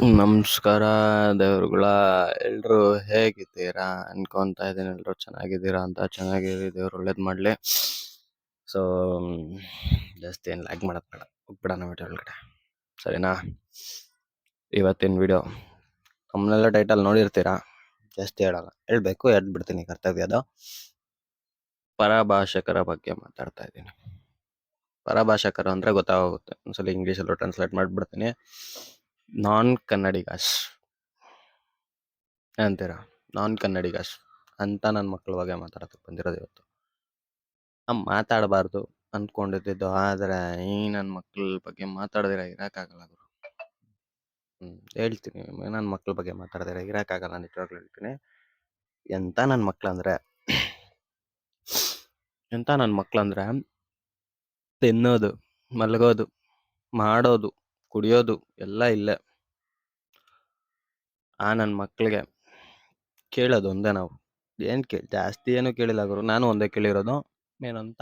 ನಮಸ್ಕಾರ ದೇವ್ರುಗಳ ಎಲ್ರು ಹೇಗಿದ್ದೀರಾ ಅನ್ಕೊಂತ ಇದ್ದೀನಿ. ಎಲ್ರು ಚೆನ್ನಾಗಿದ್ದೀರಾ ಅಂತ. ಚೆನ್ನಾಗಿರಿ, ದೇವ್ರು ಒಳ್ಳೇದ್ ಮಾಡ್ಲಿ. ಸೊ ಜಾಸ್ತಿ ಏನು ಲ್ಯಾಗ್ ಮಾಡೋದ್ ಬೇಡ, ಹೋಗ್ಬಿಡೋಣ ವಿಡಿಯೋ ಒಳಗಡೆ, ಸರಿನಾ? ಇವತ್ತಿನ ವಿಡಿಯೋ ನಮ್ಮನ್ನೆಲ್ಲ ಟೈಟಲ್ ನೋಡಿರ್ತೀರಾ, ಜಾಸ್ತಿ ಹೇಳಲ್ಲ, ಹೇಳ್ಬೇಕು ಬಿಡ್ತೀನಿ. ಕರ್ತವ್ಯದ ಪರಭಾಷಕರ ಬಗ್ಗೆ ಮಾತಾಡ್ತಾ ಇದ್ದೀನಿ. ಪರಭಾಷಕರು ಅಂದ್ರೆ ಗೊತ್ತಾಗುತ್ತೆ, ಒಂದ್ಸಲ ಇಂಗ್ಲೀಷಲ್ಲೂ ಟ್ರಾನ್ಸ್ಲೇಟ್ ಮಾಡ್ಬಿಡ್ತೀನಿ. ನಾನ್ ಕನ್ನಡಿಗಾಸ್ ಅಂತೀರಾ? ನಾನ್ ಕನ್ನಡಿಗಾಸ್ ಅಂತ ನನ್ನ ಮಕ್ಳ ಬಗ್ಗೆ ಮಾತಾಡೋದಕ್ಕೆ ಬಂದಿರೋದು ಇವತ್ತು. ಮಾತಾಡಬಾರ್ದು ಅಂದ್ಕೊಂಡಿದ್ದು, ಆದರೆ ಈ ನನ್ನ ಮಕ್ಳ ಬಗ್ಗೆ ಮಾತಾಡಿದ್ರೆ ಇರೋಕ್ಕಾಗಲ್ಲ ಗುರು. ಹೇಳ್ತೀನಿ, ನನ್ನ ಮಕ್ಳ ಬಗ್ಗೆ ಮಾತಾಡಿದ್ರೆ ಇರೋಕ್ಕಾಗಲ್ಲ, ನಿಜವಾಗ್ಲೂ ಹೇಳ್ತೀನಿ. ಎಂತ ನನ್ನ ಮಕ್ಳಂದ್ರೆ ತಿನ್ನೋದು, ಮಲಗೋದು, ಮಾಡೋದು, ಕುಡಿಯೋದು ಎಲ್ಲ ಇಲ್ಲೇ. ಆ ನನ್ನ ಮಕ್ಳಿಗೆ ಕೇಳೋದು ಒಂದೇ ನಾವು. ಜಾಸ್ತಿ ಏನು ಕೇಳಿಲ್ಲ ಗುರು, ನಾನು ಒಂದೇ ಕೇಳಿರೋದು, ಏನಂತ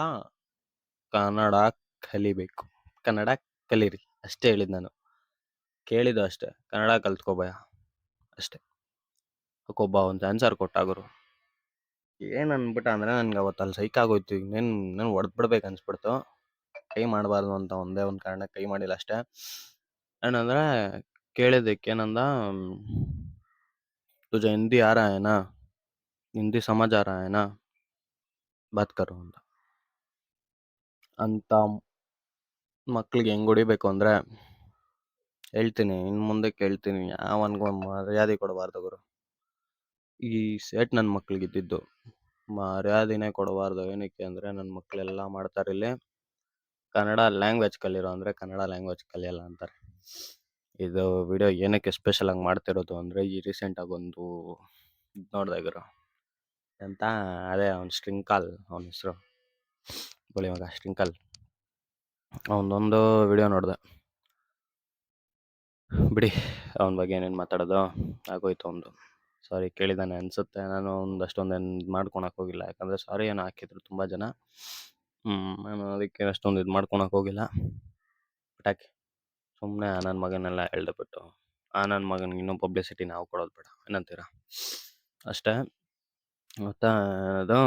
ಕನ್ನಡ ಕಲಿಬೇಕು, ಕನ್ನಡ ಕಲೀರಿ ಅಷ್ಟೇ ಹೇಳಿದ್ ನಾನು. ಕೇಳಿದ್ದು ಅಷ್ಟೇ, ಕನ್ನಡ ಕಲ್ತ್ಕೋ ಭಯ ಅಷ್ಟೇ. ಒಬ್ಬ ಒಂದು ಆನ್ಸರ್ ಕೊಟ್ಟ ಗುರು. ಏನು ಅಂದ್ಬಿಟ್ಟ ಅಂದರೆ, ನನಗೆ ಅವತ್ತು ಅಲ್ಲಿ ಸೈಕ್ ಆಗೋಯ್ತು. ಇನ್ನೇನು ಹೊಡೆದ್ಬಿಡ್ಬೇಕು ಅನ್ಸ್ಬಿಡ್ತು. ಕೈ ಮಾಡಬಾರ್ದು ಅಂತ ಒಂದೇ ಒಂದು ಕಾರಣ ಕೈ ಮಾಡಿಲ್ಲ ಅಷ್ಟೇ. ಏನಂದರೆ ಕೇಳಿದ್ದಕ್ಕೆ ಏನಂದ, ತುझे ಹಿಂದಿ ಆ ರहा है ना, ಹಿಂದಿ ಸಮझ ಆ रहा है ना, ಬಾತ್ ಕರೋ ಅಂತ ಮಕ್ಳಿಗೆ ಹೆಂಗೆ ಹೊಡಿಬೇಕು ಅಂದರೆ ಹೇಳ್ತೀನಿ, ಇನ್ನು ಮುಂದೆ ಕೇಳ್ತೀನಿ, ಯಾವನ್ಗೂ ಮರ್ಯಾದೆ ಕೊಡಬಾರ್ದು ಗುರು. ಈ ಸೇಟ್ ನನ್ನ ಮಕ್ಳಿಗೆ ಇದ್ದಿದ್ದು ಮರ್ಯಾದೆನೇ ಕೊಡಬಾರ್ದು. ಏನಕ್ಕೆ ಅಂದರೆ, ನನ್ನ ಮಕ್ಕಳೆಲ್ಲ ಮಾಡ್ತಾರೆ ಇಲ್ಲಿ ಕನ್ನಡ ಲ್ಯಾಂಗ್ವೇಜ್ ಕಲಿರೋ ಅಂದರೆ ಕನ್ನಡ ಲ್ಯಾಂಗ್ವೇಜ್ ಕಲಿಯಲ್ಲ ಅಂತಾರೆ. ಇದು ವಿಡಿಯೋ ಏನಕ್ಕೆ ಸ್ಪೆಷಲ್ ಆಗಿ ಮಾಡ್ತಿರೋದು ಅಂದರೆ, ಈ ರೀಸೆಂಟಾಗಿ ಒಂದು ಇದು ನೋಡಿದೆ ಗುರು. ಅಂತ ಅದೇ ಅವ್ನು ಸ್ಟ್ರಿಂಕಾಲ್, ಅವನ ಹೆಸರು ಬೋಳಿ ಮಗ ಸ್ಟ್ರಿಂಕಾಲ್, ಅವನದೊಂದು ವಿಡಿಯೋ ನೋಡಿದೆ. ಬಿಡಿ, ಅವನ ಬಗ್ಗೆ ಏನೇನು ಮಾತಾಡೋದು, ಆಗೋಯ್ತು ಅವನದು. ಸಾರಿ ಕೇಳಿದ್ದಾನೆ ಅನಿಸುತ್ತೆ. ನಾನು ಅಷ್ಟೊಂದೇನು ಇದು ಮಾಡ್ಕೊಳಕ್ಕೆ ಹೋಗಿಲ್ಲ, ಯಾಕಂದರೆ ಸಾರಿ ಏನೋ ಹಾಕಿದ್ರು ತುಂಬ ಜನ. ನಾನು ಅದಕ್ಕೆ ಅಷ್ಟೊಂದು ಇದು ಮಾಡ್ಕೊಳಕ್ಕೆ ಹೋಗಿಲ್ಲ. ಬಟಾಕಿ ಸುಮ್ಮನೆ ಆ ನನ್ನ ಮಗನೆಲ್ಲ ಬಿಟ್ಟು ಆ ನನ್ನ ಮಗನಿಗೆ ಇನ್ನೂ ಪಬ್ಲಿಸಿಟಿ ನಾವು ಕೊಡೋದು ಬೇಡ, ಏನಂತೀರ? ಅಷ್ಟೇ. ಮತ್ತು ಅದು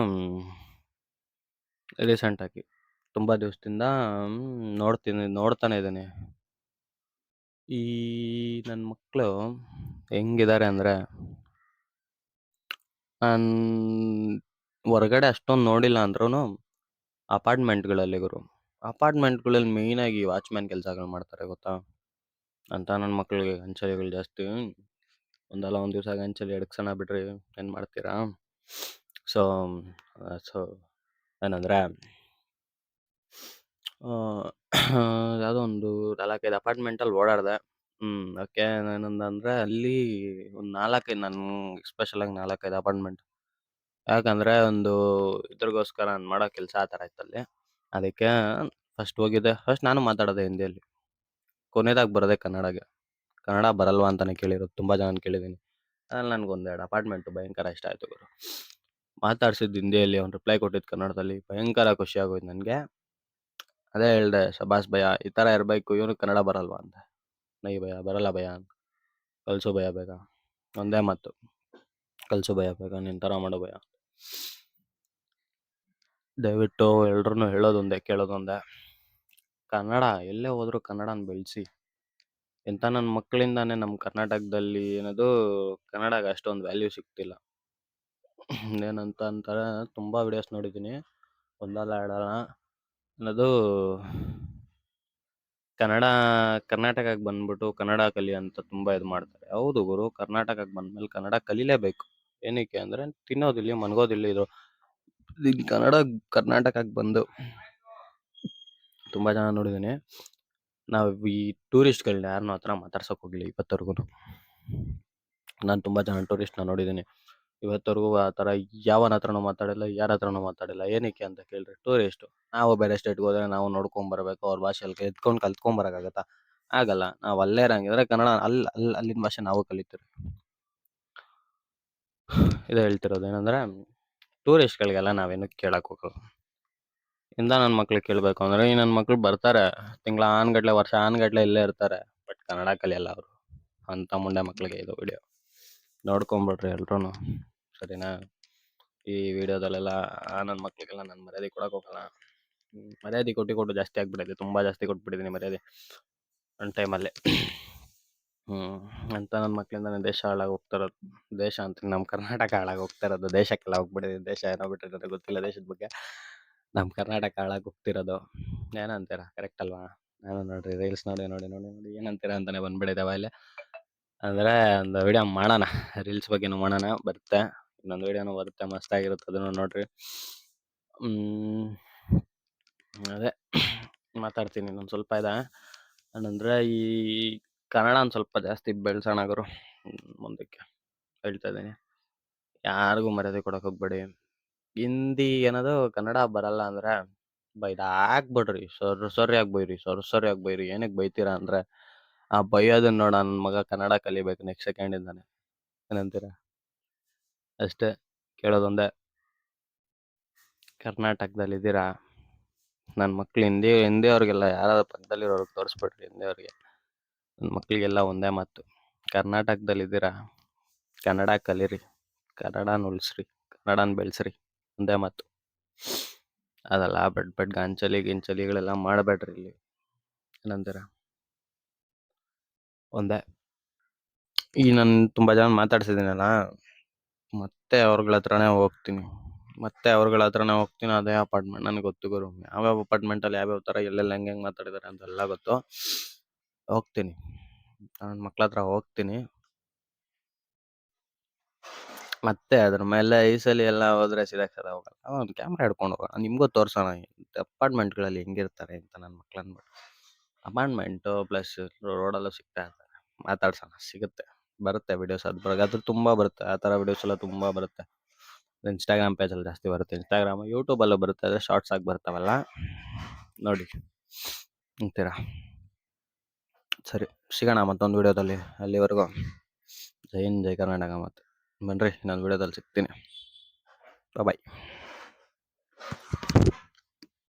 ರೀಸೆಂಟಾಗಿ ತುಂಬ ದಿವಸದಿಂದ ನೋಡ್ತಾನೆ ಇದ್ದೀನಿ. ಈ ನನ್ನ ಮಕ್ಕಳು ಹೆಂಗಿದ್ದಾರೆ ಅಂದರೆ, ನಾನು ಹೊರಗಡೆ ಅಷ್ಟೊಂದು ನೋಡಿಲ್ಲ ಅಂದ್ರೂ ಅಪಾರ್ಟ್ಮೆಂಟ್ಗಳಲ್ಲಿ ಗುರು, ಅಪಾರ್ಟ್ಮೆಂಟ್ಗಳಲ್ಲಿ ಮೇಯ್ನಾಗಿ ವಾಚ್ಮ್ಯಾನ್ ಕೆಲಸಗಳು ಮಾಡ್ತಾರೆ ಗೊತ್ತಾ. ಅಂತ ನನ್ನ ಮಕ್ಕಳಿಗೆ ಗಂಚಲಿಗಳು ಜಾಸ್ತಿ. ಒಂದಲ್ಲ ಒಂದು ದಿವಸ ಗಂಚಲಿ ಎಡ್ಸೋಣ ಬಿಡ್ರಿ, ಏನು ಮಾಡ್ತೀರಾ? ಸೊ ಏನಂದರೆ, ಯಾವುದೋ ಒಂದು 4-5 ಅಪಾರ್ಟ್ಮೆಂಟಲ್ಲಿ ಓಡಾಡಿದೆ. ಓಕೆ. ಏನಂದರೆ ಅಲ್ಲಿ ಒಂದು 4-5, ನನಗೆ ಸ್ಪೆಷಲಾಗಿ 4-5 ಅಪಾರ್ಟ್ಮೆಂಟ್. ಯಾಕಂದರೆ ಒಂದು ಇದ್ರಿಗೋಸ್ಕರ ನಾನು ಮಾಡೋ ಕೆಲಸ ಆ ಥರ ಇತ್ತಲ್ಲಿ. ಅದಕ್ಕೆ ಫಸ್ಟ್ ಹೋಗಿದ್ದೆ. ಫಸ್ಟ್ ನಾನು ಮಾತಾಡೋದೆ ಹಿಂದಿಯಲ್ಲಿ, ಕೊನೆಯದಾಗಿ ಬರೋದೇ ಕನ್ನಡಗೆ. ಕನ್ನಡ ಬರಲ್ವಾ ಅಂತಲೇ ಕೇಳಿರೋದು, ತುಂಬ ಜನ ಕೇಳಿದ್ದೀನಿ. ಅದ್ರಲ್ಲಿ ನನಗೊಂದೆರಡು ಅಪಾರ್ಟ್ಮೆಂಟು ಭಯಂಕರ ಇಷ್ಟ ಆಯಿತು ಗುರು. ಮಾತಾಡ್ಸಿದ್ದು ಹಿಂದಿಯಲ್ಲಿ, ಅವ್ನು ರಿಪ್ಲೈ ಕೊಟ್ಟಿದ್ದು ಕನ್ನಡದಲ್ಲಿ, ಭಯಂಕರ ಖುಷಿ ಆಗೋಯ್ತು ನನಗೆ. ಅದೇ ಹೇಳಿದೆ, ಶಬಾಸ್ ಭಯ್ಯ, ಈ ಥರ ಇರಬೇಕು, ಇವನಿಗೆ ಕನ್ನಡ ಬರಲ್ವಾ ಅಂತ. ನೈ ಭಯ್ಯ, ಬರಲ್ಲ ಭಯ್ಯ, ಕಲಿಸು ಭಯ್ಯ ಬೇಗ, ಒಂದೇ ಮಾತು, ಕಲಿಸು ಭಯ್ಯ ಬೇಗ, ನಿನ್ನ ಥರ ಮಾಡು ಭಯ್ಯ. ದಯವಿಟ್ಟು ಎಲ್ರೂ ಹೇಳೋದೊಂದೇ ಕೇಳೋದೊಂದೇ, ಕನ್ನಡ ಎಲ್ಲೇ ಹೋದರೂ ಕನ್ನಡನ ಬೆಳೆಸಿ. ಎಂಥ ನನ್ನ ಮಕ್ಕಳಿಂದಾನೇ ನಮ್ಮ ಕರ್ನಾಟಕದಲ್ಲಿ ಏನದು ಕನ್ನಡಗೆ ಅಷ್ಟೊಂದು ವ್ಯಾಲ್ಯೂ ಸಿಗ್ತಿಲ್ಲ. ಏನಂತ ಅಂತಾರೆ, ತುಂಬ ವಿಡಿಯೋಸ್ ನೋಡಿದ್ದೀನಿ, ಒಂದಲ್ಲ ಎರಡಲ್ಲ. ಅನ್ನೋದು ಕರ್ನಾಟಕಕ್ಕೆ ಬಂದ್ಬಿಟ್ಟು ಕನ್ನಡ ಕಲಿ ಅಂತ ತುಂಬ ಇದು ಮಾಡ್ತಾರೆ. ಹೌದು ಗುರು, ಕರ್ನಾಟಕಕ್ಕೆ ಬಂದಮೇಲೆ ಕನ್ನಡ ಕಲೀಲೇಬೇಕು. ಏನಕ್ಕೆ ಅಂದರೆ, ತಿನ್ನೋದಿಲ್ಲಿ ಮನ್ಗೋದಿಲ್ಲಿ ಇದು ಕರ್ನಾಟಕಕ್ಕೆ ಬಂದು ತುಂಬ ಜನ ನೋಡಿದ್ದೀನಿ. ನಾವು ಈ ಟೂರಿಸ್ಟ್ಗಳನ್ನ ಯಾರನ್ನೂ ಆ ಥರ ಮಾತಾಡ್ಸೋಕೆ ಹೋಗಲಿ ಇವತ್ತವರೆಗೂ. ನಾನು ತುಂಬ ಜನ ಟೂರಿಸ್ಟ್ನ ನೋಡಿದ್ದೀನಿ, ಇವತ್ತವರೆಗೂ ಆ ಥರ ಯಾವನ ಹತ್ರನೂ ಮಾತಾಡಿಲ್ಲ, ಯಾರ ಹತ್ರನೂ ಮಾತಾಡಿಲ್ಲ. ಏನಕ್ಕೆ ಅಂತ ಕೇಳಿದ್ರೆ, ಟೂರಿಸ್ಟು, ನಾವು ಬೇರೆ ಸ್ಟೇಟ್ಗೆ ಹೋದರೆ ನಾವು ನೋಡ್ಕೊಂಬರ್ಬೇಕು, ಅವ್ರ ಭಾಷೆಯಲ್ಲಿ ಕಲ್ತ್ಕೊಂಬರೋಕ್ಕಾಗತ್ತಾ? ಆಗಲ್ಲ. ನಾವು ಅಲ್ಲೇ ಇರಂಗಿದ್ರೆ ಕನ್ನಡ ಅಲ್ಲಿನ ಭಾಷೆ ನಾವು ಕಲಿತೀವಿ. ಇದು ಹೇಳ್ತಿರೋದು ಏನಂದರೆ, ಟೂರಿಸ್ಟ್ಗಳಿಗೆಲ್ಲ ನಾವೇನು ಕೇಳಕ್ಕೆ ಹೋಗಲ್ಲ. ಇಂದ ನನ್ನ ಮಕ್ಳಿಗೆ ಕೇಳಬೇಕು ಅಂದರೆ, ಈ ನನ್ನ ಮಕ್ಳು ಬರ್ತಾರೆ, ತಿಂಗಳ ಆನ್ಗಟ್ಲೆ ವರ್ಷ ಆನ್ಗಟ್ಲೆ ಇಲ್ಲೇ ಇರ್ತಾರೆ, ಬಟ್ ಕನ್ನಡ ಕಲಿಯಲ್ಲ ಅವರು. ಅಂಥ ಮುಂಡೆ ಮಕ್ಕಳಿಗೆ ಇದು ವಿಡಿಯೋ. ನೋಡ್ಕೊಂಬಿಡ್ರಿ ಎಲ್ರೂ, ಸರಿನಾ? ಈ ವಿಡಿಯೋದಲ್ಲೆಲ್ಲ ನನ್ನ ಮಕ್ಳಿಗೆಲ್ಲ ನಾನು ಮರ್ಯಾದೆ ಕೊಡಕ್ಕೆ ಹೋಗಲ್ಲ. ಮರ್ಯಾದೆ ಕೊಟ್ಟು ಜಾಸ್ತಿ ಆಗ್ಬಿಟ್ಟಿದೆ, ತುಂಬ ಜಾಸ್ತಿ ಕೊಟ್ಬಿಟ್ಟಿದ್ದೀನಿ ಮರ್ಯಾದೆ ಒಂದು ಟೈಮಲ್ಲಿ. ಅಂತ ನನ್ನ ಮಕ್ಕಳಿಂದಾನೇ ದೇಶ ಹಾಳಾಗಿ ಹೋಗ್ತಿರೋದು. ದೇಶ ಅಂತೀನಿ, ನಮ್ಮ ಕರ್ನಾಟಕ ಹಾಳಾಗಿ ಹೋಗ್ತಾ ಇರೋದು. ದೇಶಕ್ಕೆಲ್ಲ ಹೋಗ್ಬಿಟ್ಟಿದೆ, ದೇಶ ಏನೋ ಬಿಟ್ಟಿರೋದು ಗೊತ್ತಿಲ್ಲ ದೇಶದ ಬಗ್ಗೆ. ನಮ್ಮ ಕರ್ನಾಟಕ ಹಾಳಾಗಿ ಹೋಗ್ತಿರೋದು. ಏನಂತೀರ, ಕರೆಕ್ಟ್ ಅಲ್ವಾ? ನಾನು ನೋಡ್ರಿ ರೀಲ್ಸ್ ನೋಡಿ ಏನಂತೀರ ಅಂತಾನೆ ಬಂದ್ಬಿಟ್ಟಿದೆ ಬಾಯಲ್ಲಿ. ಅಂದರೆ ಒಂದು ವಿಡಿಯೋ ಮಾಡೋಣ, ರೀಲ್ಸ್ ಬಗ್ಗೆನೂ ಮಾಡೋಣ, ಬರುತ್ತೆ. ಇನ್ನೊಂದು ವಿಡಿಯೋನೂ ಬರುತ್ತೆ, ಮಸ್ತಾಗಿರುತ್ತೆ, ಅದನ್ನು ನೋಡ್ರಿ. ಅದೇ ಮಾತಾಡ್ತೀನಿ, ಇನ್ನೊಂದು ಸ್ವಲ್ಪ ಇದೆ. ಏನಂದರೆ ಈ ಕನ್ನಡನ ಸ್ವಲ್ಪ ಜಾಸ್ತಿ ಬೆಳೆಸೋಣ ಗುರು, ಮುಂದಕ್ಕೆ ಹೇಳ್ತಾ ಇದ್ದೀನಿ. ಯಾರಿಗೂ ಮರ್ಯಾದೆ ಕೊಡಕ್ಕೆ ಹೋಗ್ಬೇಡಿ. ಹಿಂದಿ ಏನದು ಕನ್ನಡ ಬರಲ್ಲ ಅಂದರೆ ಬೈದಾಕ್ಬಿಡ್ರಿ, ಸರಿಯಾಗಿ ಬೈರಿ. ಏನಕ್ಕೆ ಬೈತೀರಾ ಅಂದರೆ, ಆ ಬೈಯೋದನ್ನ ನೋಡ ನನ್ನ ಮಗ ಕನ್ನಡ ಕಲಿಬೇಕು ನೆಕ್ಸ್ಟ್ ಸೆಕೆಂಡಿಂದಾನೆ. ಏನಂತೀರ? ಅಷ್ಟೇ, ಕೇಳೋದೊಂದೇ, ಕರ್ನಾಟಕದಲ್ಲಿದ್ದೀರಾ, ನನ್ನ ಮಕ್ಳು ಹಿಂದಿಯವ್ರಿಗೆಲ್ಲ ಯಾರಾದ್ರು ಪಕ್ಕದಲ್ಲಿರೋರಿಗೆ ತೋರಿಸ್ಬಿಡ್ರಿ, ಹಿಂದಿಯವ್ರಿಗೆ. ನನ್ನ ಮಕ್ಕಳಿಗೆಲ್ಲ ಒಂದೇ ಮಾತು, ಕರ್ನಾಟಕದಲ್ಲಿದ್ದೀರಾ, ಕನ್ನಡ ಕಲೀರಿ, ಕನ್ನಡನ ಉಳಿಸ್ರಿ, ಕನ್ನಡನ ಬೆಳೆಸ್ರಿ, ಒಂದೇ ಮಾತು. ಅದೆಲ್ಲ ಬೆಡ್ ಗಿಂಚಲಿಗಳೆಲ್ಲ ಮಾಡಬೇಡ್ರಿ ಇಲ್ಲಿ. ಏನಂತೀರ? ಒಂದೇ. ಈಗ ನಾನು ತುಂಬ ಜನ ಮಾತಾಡ್ಸಿದ್ದೀನಲ್ಲ, ಮತ್ತೆ ಅವ್ರಗಳ ಹತ್ರನೇ ಹೋಗ್ತೀನಿ, ಅದೇ ಅಪಾರ್ಟ್ಮೆಂಟ್. ನನಗೆ ಗೊತ್ತು ಗುರು, ಯಾವ್ಯಾವ ಅಪಾರ್ಟ್ಮೆಂಟಲ್ಲಿ ಯಾವ್ಯಾವ ಥರ ಎಲ್ಲೆಲ್ಲಿ ಹೆಂಗೆ ಮಾತಾಡಿದ್ದಾರೆ ಅಂತೆಲ್ಲ ಗೊತ್ತು. ಹೋಗ್ತೀನಿ, ನನ್ನ ಮಕ್ಳ ಹತ್ರ ಹೋಗ್ತೀನಿ. ಮತ್ತೆ ಅದ್ರ ಮೇಲೆ ಈ ಸಲ ಎಲ್ಲ ಹೋದ್ರೆ ಸಿದಾಕ್ಸದ ಹೋಗಲ್ಲ, ಒಂದು ಕ್ಯಾಮ್ರಾ ಹಿಡ್ಕೊಂಡು ಹೋಗೋಣ, ನಿಮಗೂ ತೋರ್ಸೋಣ ಅಪಾರ್ಟ್ಮೆಂಟ್ಗಳಲ್ಲಿ ಹೆಂಗಿರ್ತಾರೆ ಅಂತ. ನನ್ನ ಮಕ್ಳು ಅಂದ್ಬಿಟ್ಟು ಅಪಾರ್ಟ್ಮೆಂಟು ಪ್ಲಸ್ ರೋಡಲ್ಲೂ ಸಿಗ್ತಾ ಇರ್ತಾರೆ, ಮಾತಾಡ್ಸೋಣ, ಬರುತ್ತೆ ವಿಡಿಯೋಸ್. ಅದು ತುಂಬ ಬರುತ್ತೆ, ಆ ಥರ ವಿಡಿಯೋಸ್ ಎಲ್ಲ ತುಂಬ ಬರುತ್ತೆ. ಇನ್ಸ್ಟಾಗ್ರಾಮ್ ಪೇಜಲ್ಲಿ ಜಾಸ್ತಿ ಬರುತ್ತೆ, ಯೂಟ್ಯೂಬಲ್ಲೂ ಬರುತ್ತೆ, ಅದೇ ಶಾರ್ಟ್ಸ್ ಆಗಿ ಬರ್ತಾವಲ್ಲ, ನೋಡಿ ಅಂತೀರಾ? ಸರಿ, ಸಿಗೋಣ ಮತ್ತೊಂದು ವಿಡಿಯೋದಲ್ಲಿ. ಅಲ್ಲಿವರೆಗೂ ಜೈ ಹಿಂದ್, ಜೈ ಕರ್ನಾಟಕ. ಮತ್ತೆ ಬನ್ನಿರಿ, ಇನ್ನೊಂದು ವಿಡಿಯೋದಲ್ಲಿ ಸಿಗ್ತೀನಿ. ಬಾಯ್.